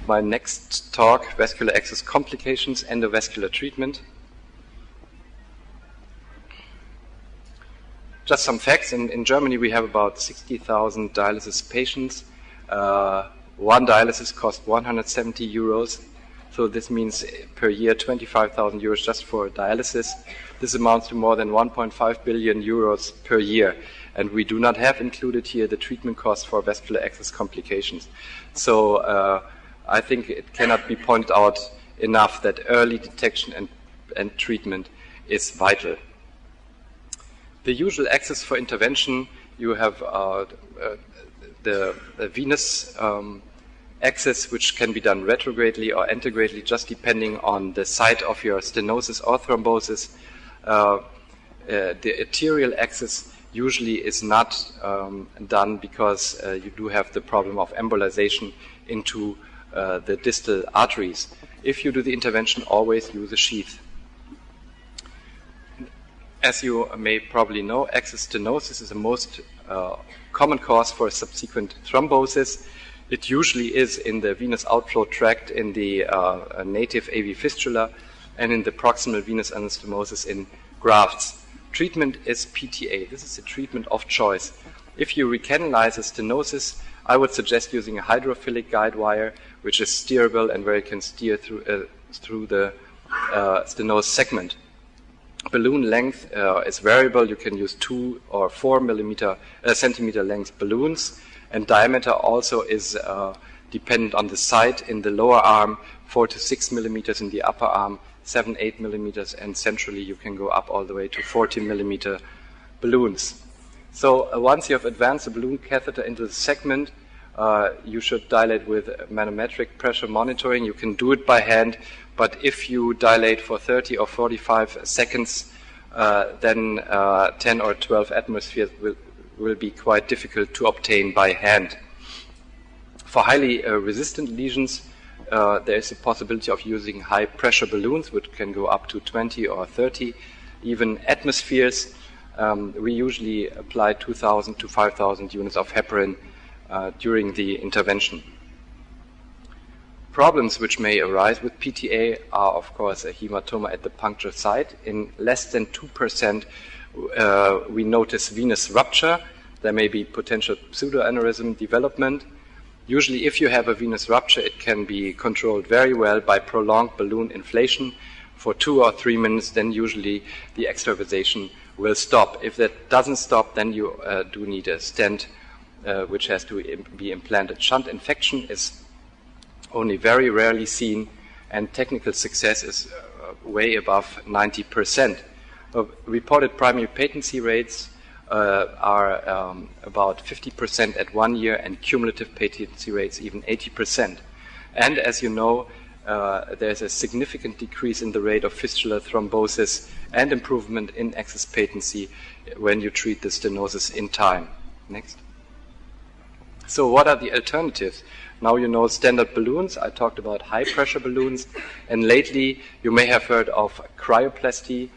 my next talk, Vascular Access Complications, Endovascular Treatment. Just some facts. In Germany, we have about 60,000 dialysis patients. One dialysis costs 170 euros. So this means per year 25,000 euros just for dialysis. This amounts to more than 1.5 billion euros per year. And we do not have included here the treatment costs for vascular access complications. So I think it cannot be pointed out enough that early detection and treatment is vital. The usual access for intervention, you have the venous access, which can be done retrogradely or anterogradely, just depending on the site of your stenosis or thrombosis. The arterial access usually is not done because you do have the problem of embolization into the distal arteries. If you do the intervention, always use a sheath. As you may probably know, access stenosis is the most common cause for subsequent thrombosis. It usually is in the venous outflow tract in the native AV fistula and in the proximal venous anastomosis in grafts. Treatment is PTA. This is a treatment of choice. If you recanalize a stenosis, I would suggest using a hydrophilic guide wire, which is steerable and where you can steer through the stenosis segment. Balloon length is variable. You can use 2 or 4 centimeter length balloons, and diameter also is dependent on the site. In the lower arm, 4 to 6 millimeters; in the upper arm, 7, 8 millimeters, and centrally you can go up all the way to 40 millimeter balloons. So once you have advanced the balloon catheter into the segment, you should dilate with manometric pressure monitoring. You can do it by hand, but if you dilate for 30 or 45 seconds, then 10 or 12 atmospheres will be quite difficult to obtain by hand. For highly resistant lesions, there is a possibility of using high pressure balloons, which can go up to 20 or 30 even atmospheres. We usually apply 2,000 to 5,000 units of heparin during the intervention. Problems which may arise with PTA are, of course, a hematoma at the puncture site. In less than 2%, we notice venous rupture. There may be potential pseudoaneurysm development. Usually, if you have a venous rupture, it can be controlled very well by prolonged balloon inflation for 2 or 3 minutes. Then usually the extravasation will stop. If that doesn't stop, then you do need a stent which has to be implanted. Shunt infection is only very rarely seen, and technical success is way above 90%. Reported primary patency rates are about 50% at 1 year, and cumulative patency rates even 80%. And as you know, there's a significant decrease in the rate of fistula thrombosis and improvement in access patency when you treat the stenosis in time. Next. So what are the alternatives? Now you know standard balloons. I talked about high pressure balloons, and lately you may have heard of cryoplasty,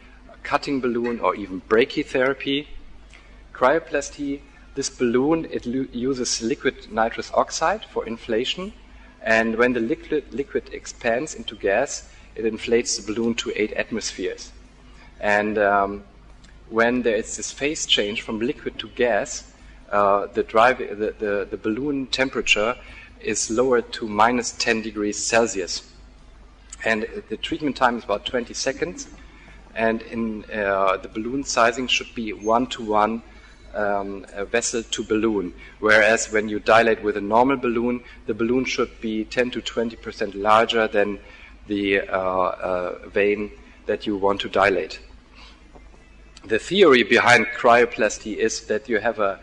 cutting balloon, or even brachytherapy. Cryoplasty, this balloon, it uses liquid nitrous oxide for inflation, and when the liquid expands into gas, it inflates the balloon to 8 atmospheres. And when there is this phase change from liquid to gas, the balloon temperature is lowered to minus 10 degrees Celsius. And the treatment time is about 20 seconds. And in the balloon sizing should be 1-to-1 vessel to balloon. Whereas when you dilate with a normal balloon, the balloon should be 10 to 20% larger than the vein that you want to dilate. The theory behind cryoplasty is that you have a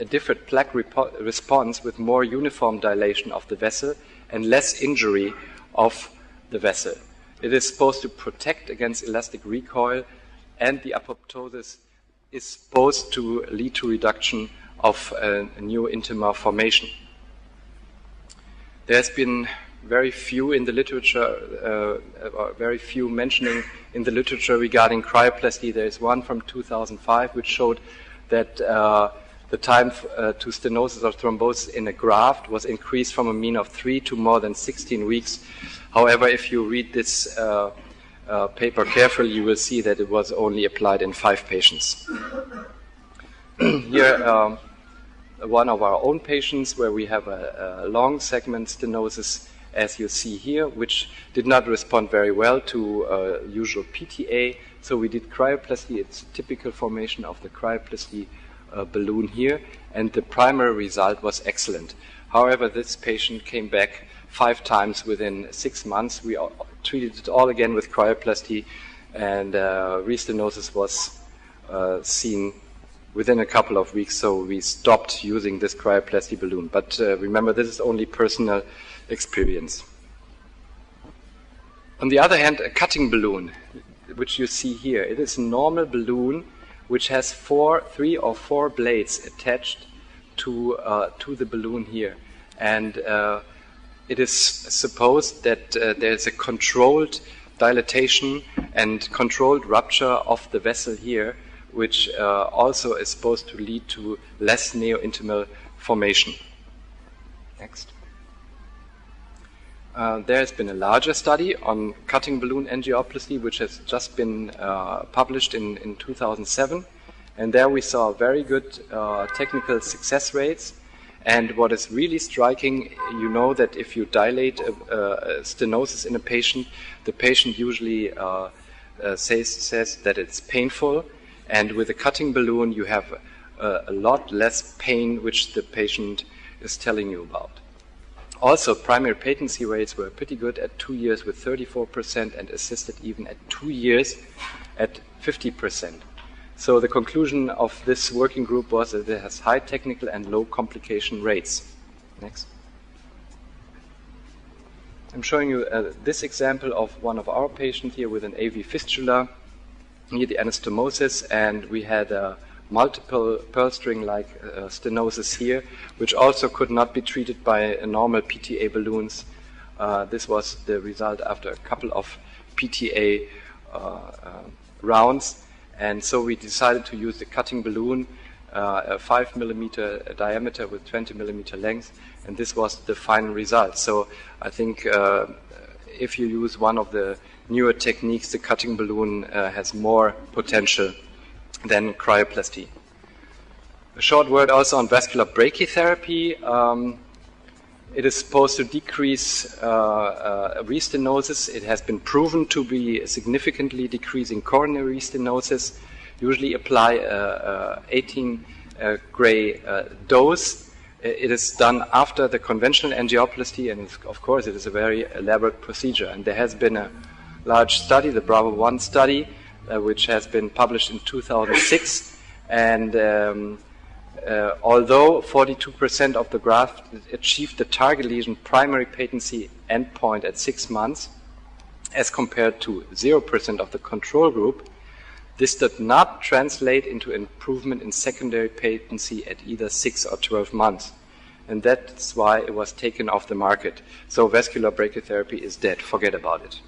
different plaque response with more uniform dilation of the vessel and less injury of the vessel. It is supposed to protect against elastic recoil, and the apoptosis is supposed to lead to reduction of a new intima formation. There's been very few in the literature, very few mentioning in the literature regarding cryoplasty. There is one from 2005 which showed that the time to stenosis or thrombosis in a graft was increased from a mean of 3 to more than 16 weeks. However, if you read this paper carefully, you will see that it was only applied in 5 patients. Here, one of our own patients where we have a long segment stenosis, as you see here, which did not respond very well to usual PTA. So we did cryoplasty. It's a typical formation of the cryoplasty balloon here, and the primary result was excellent. However, this patient came back 5 times within 6 months. We treated it all again with cryoplasty, and restenosis was seen within a couple of weeks, so we stopped using this cryoplasty balloon. But remember, this is only personal experience. On the other hand, a cutting balloon, which you see here, it is a normal balloon which has 3 or 4 blades attached to the balloon here. And it is supposed that there is a controlled dilatation and controlled rupture of the vessel here, which also is supposed to lead to less neointimal formation. Next. There has been a larger study on cutting balloon angioplasty, which has just been published in 2007. And there we saw very good technical success rates. And what is really striking, you know that if you dilate a stenosis in a patient, the patient usually says that it's painful. And with a cutting balloon, you have a lot less pain, which the patient is telling you about. Also, primary patency rates were pretty good at 2 years with 34% and assisted even at 2 years at 50%. So the conclusion of this working group was that it has high technical and low complication rates. Next. I'm showing you this example of one of our patients here with an AV fistula near the anastomosis, and we had a multiple pearl string-like stenosis here, which also could not be treated by normal PTA balloons. This was the result after a couple of PTA rounds, and so we decided to use the cutting balloon, a 5 millimeter diameter with 20 millimeter length, and this was the final result. So I think if you use one of the newer techniques, the cutting balloon has more potential than cryoplasty. A short word also on vascular brachytherapy. It is supposed to decrease restenosis. It has been proven to be significantly decreasing coronary stenosis. Usually apply 18 gray dose. It is done after the conventional angioplasty, and of course it is a very elaborate procedure. And there has been a large study, the Bravo 1 study, which has been published in 2006, and although 42% of the graft achieved the target lesion primary patency endpoint at 6 months, as compared to 0% of the control group, this did not translate into improvement in secondary patency at either 6 or 12 months. And that's why it was taken off the market. So vascular brachytherapy is dead. Forget about it.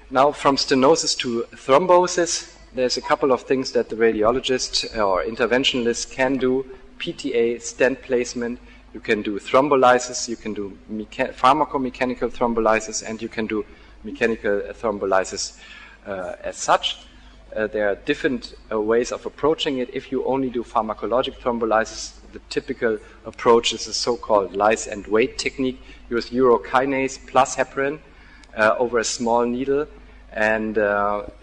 Now, from stenosis to thrombosis, there's a couple of things that the radiologist or interventionalist can do. PTA, stent placement, you can do thrombolysis, you can do pharmacomechanical thrombolysis, and you can do mechanical thrombolysis as such. There are different ways of approaching it. If you only do pharmacologic thrombolysis, the typical approach is a so-called lyse and wait technique. Use urokinase plus heparin over a small needle, and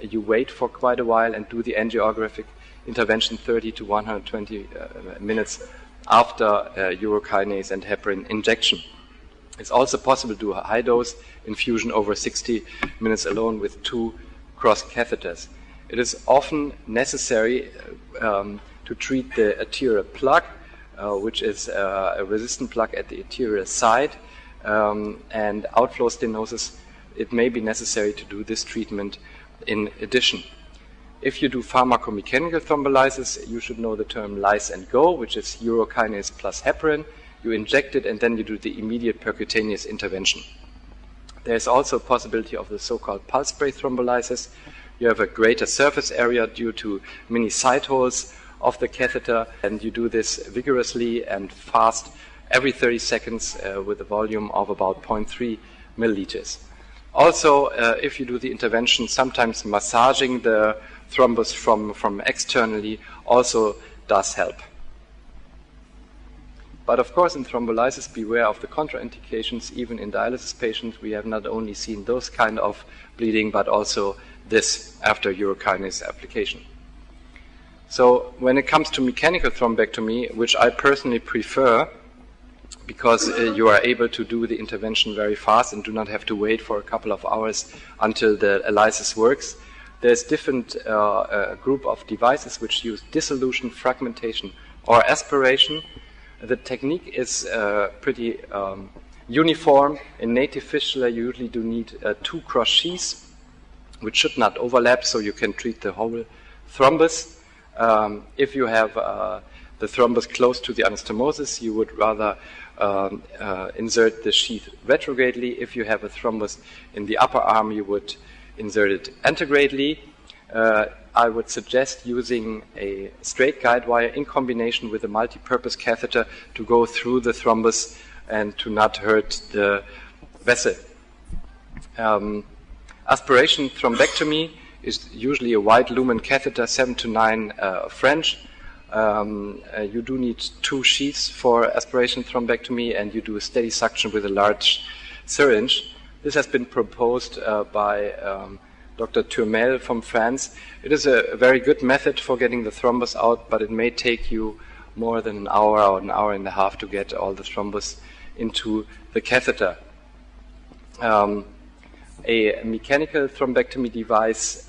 you wait for quite a while and do the angiographic intervention 30 to 120 minutes after urokinase and heparin injection. It's also possible to do a high-dose infusion over 60 minutes alone with 2 cross catheters. It is often necessary to treat the arterial plug, which is a resistant plug at the arterial side, and outflow stenosis. It may be necessary to do this treatment in addition. If you do pharmacomechanical thrombolysis, you should know the term lyse and go, which is urokinase plus heparin. You inject it and then you do the immediate percutaneous intervention. There is also a possibility of the so-called pulse spray thrombolysis. You have a greater surface area due to many side holes of the catheter, and you do this vigorously and fast every 30 seconds with a volume of about 0.3 milliliters. Also, if you do the intervention, sometimes massaging the thrombus from externally also does help. But of course, in thrombolysis, beware of the contraindications. Even in dialysis patients, we have not only seen those kind of bleeding, but also this after urokinase application. So when it comes to mechanical thrombectomy, which I personally prefer, because you are able to do the intervention very fast and do not have to wait for a couple of hours until the lysis works, there's different group of devices which use dissolution, fragmentation, or aspiration. The technique is pretty uniform. In native fistula, you usually do need 2 cross sheaths, which should not overlap, so you can treat the whole thrombus. If you have the thrombus close to the anastomosis, you would rather insert the sheath retrogradely. If you have a thrombus in the upper arm, you would insert it antegradely. I would suggest using a straight guide wire in combination with a multi-purpose catheter to go through the thrombus and to not hurt the vessel. Aspiration thrombectomy is usually a wide lumen catheter, 7 to 9 French. You do need 2 sheaths for aspiration thrombectomy, and you do a steady suction with a large syringe. This has been proposed by Dr. Turmel from France. It is a very good method for getting the thrombus out, but it may take you more than an hour or an hour and a half to get all the thrombus into the catheter. A mechanical thrombectomy device,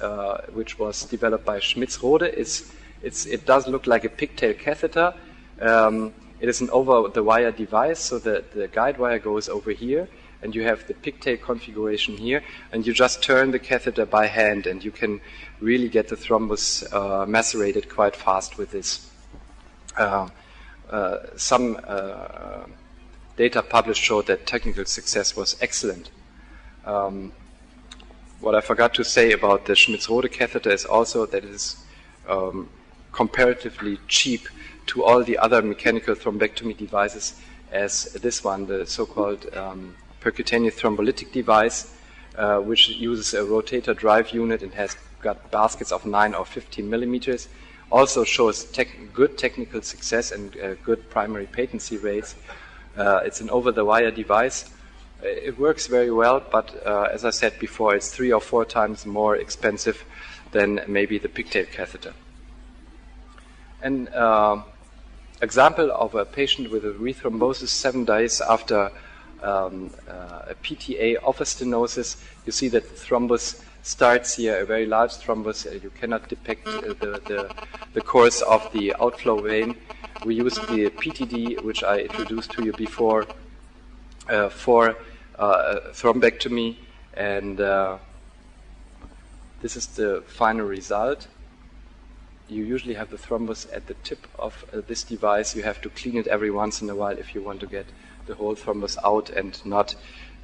which was developed by Schmitz-Rode, it does look like a pigtail catheter. It is an over-the-wire device, so the guide wire goes over here, and you have the pigtail configuration here, and you just turn the catheter by hand, and you can really get the thrombus macerated quite fast with this. Some data published showed that technical success was excellent. What I forgot to say about the Schmitz-Rode catheter is also that it is comparatively cheap to all the other mechanical thrombectomy devices as this one, the so-called percutaneous thrombolytic device, which uses a rotator drive unit and has got baskets of 9 or 15 millimeters. Also shows good technical success and good primary patency rates. It's an over-the-wire device. It works very well, but as I said before, it's 3 or 4 times more expensive than maybe the pigtail catheter. An example of a patient with a rethrombosis 7 days after a PTA of a stenosis. You see that the thrombus starts here, a very large thrombus. You cannot depict the course of the outflow vein. We use the PTD, which I introduced to you before, for thrombectomy, and this is the final result. You usually have the thrombus at the tip of this device. You have to clean it every once in a while if you want to get the whole thrombus out and not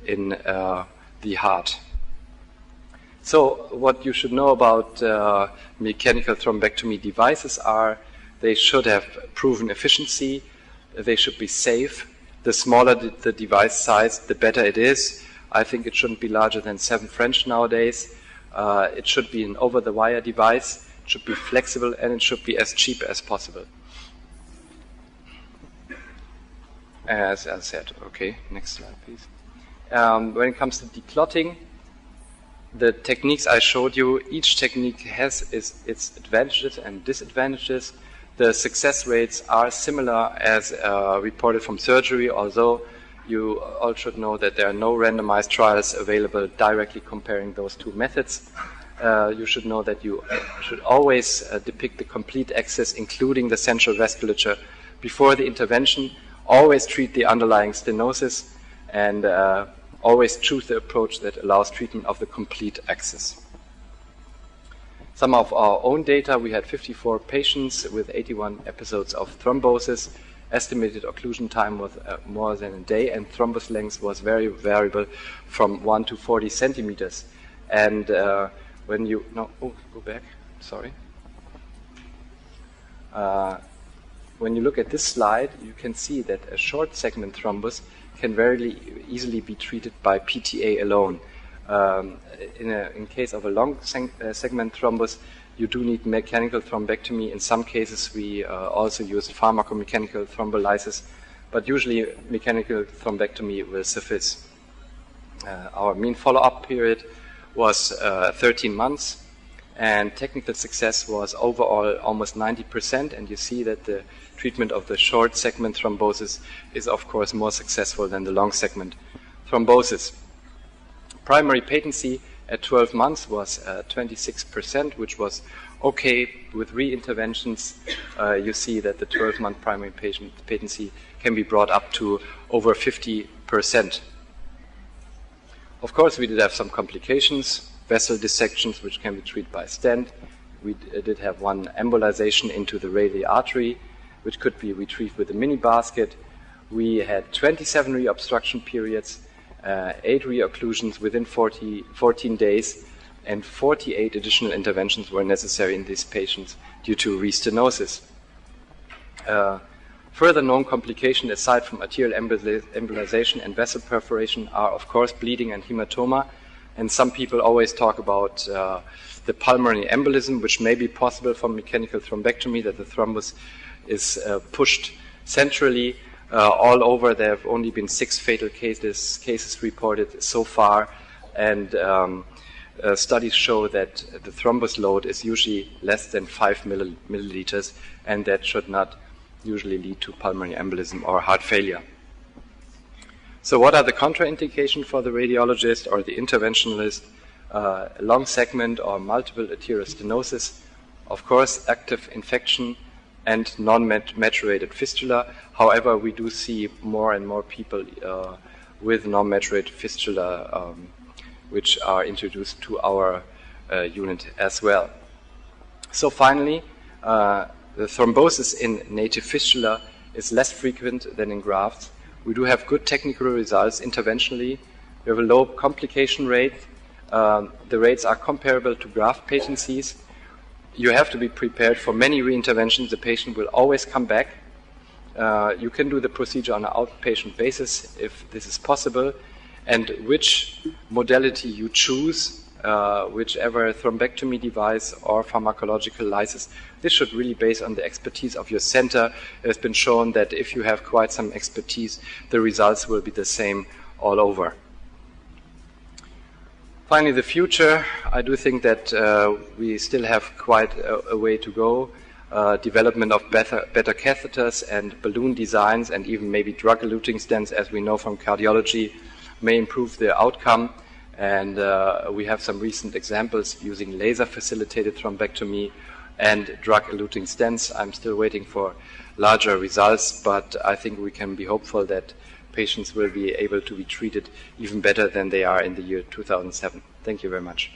in the heart. So what you should know about mechanical thrombectomy devices are they should have proven efficiency, they should be safe. The smaller the device size, the better it is. I think it shouldn't be larger than 7 French nowadays. It should be an over-the-wire device, it should be flexible, and it should be as cheap as possible. As I said. Okay, next slide, please. When it comes to declotting, the techniques I showed you, each technique has its advantages and disadvantages. The success rates are similar as reported from surgery, although you all should know that there are no randomized trials available directly comparing those 2 methods. You should know that you should always depict the complete access, including the central vasculature, before the intervention. Always treat the underlying stenosis, and always choose the approach that allows treatment of the complete access. Some of our own data, we had 54 patients with 81 episodes of thrombosis. Estimated occlusion time was more than a day, and thrombus length was very variable from 1 to 40 centimeters. And when you... No, oh, go back, sorry. When you look at this slide, you can see that a short segment thrombus can very easily be treated by PTA alone. In case of a long segment thrombus, you do need mechanical thrombectomy. In some cases, we also use pharmacomechanical thrombolysis, but usually mechanical thrombectomy will suffice. Our mean follow-up period was 13 months, and technical success was overall almost 90%, and you see that the treatment of the short segment thrombosis is of course more successful than the long segment thrombosis. Primary patency at 12 months was 26%, which was okay. With re-interventions, you see that the 12-month primary patency can be brought up to over 50%. Of course, we did have some complications, vessel dissections, which can be treated by stent. We did have one embolization into the radial artery, which could be retrieved with a mini basket. We had 27 reobstruction periods, 8 reocclusions within 14 days, and 48 additional interventions were necessary in these patients due to restenosis. Further known complications aside from arterial embolization and vessel perforation are of course bleeding and hematoma, and some people always talk about the pulmonary embolism, which may be possible from mechanical thrombectomy, that the thrombus is pushed centrally all over. There have only been 6 fatal cases reported so far, and studies show that the thrombus load is usually less than 5 milliliters, and that should not usually lead to pulmonary embolism or heart failure. So what are the contraindications for the radiologist or the interventionalist? Long segment or multiple arteriostenosis, of course active infection, and non-maturated fistula. However, we do see more and more people with non-maturated fistula which are introduced to our unit as well. So finally, the thrombosis in native fistula is less frequent than in grafts. We do have good technical results interventionally. We have a low complication rate. The rates are comparable to graft patencies. You have to be prepared for many reinterventions. The patient will always come back. You can do the procedure on an outpatient basis if this is possible. And which modality you choose, whichever thrombectomy device or pharmacological lysis, this should really be based on the expertise of your center. It has been shown that if you have quite some expertise, the results will be the same all over. Finally, the future. I do think that we still have quite a way to go. Development of better catheters and balloon designs, and even maybe drug-eluting stents, as we know from cardiology, may improve the outcome. And we have some recent examples using laser-facilitated thrombectomy and drug-eluting stents. I'm still waiting for larger results, but I think we can be hopeful that patients will be able to be treated even better than they are in the year 2007. Thank you very much.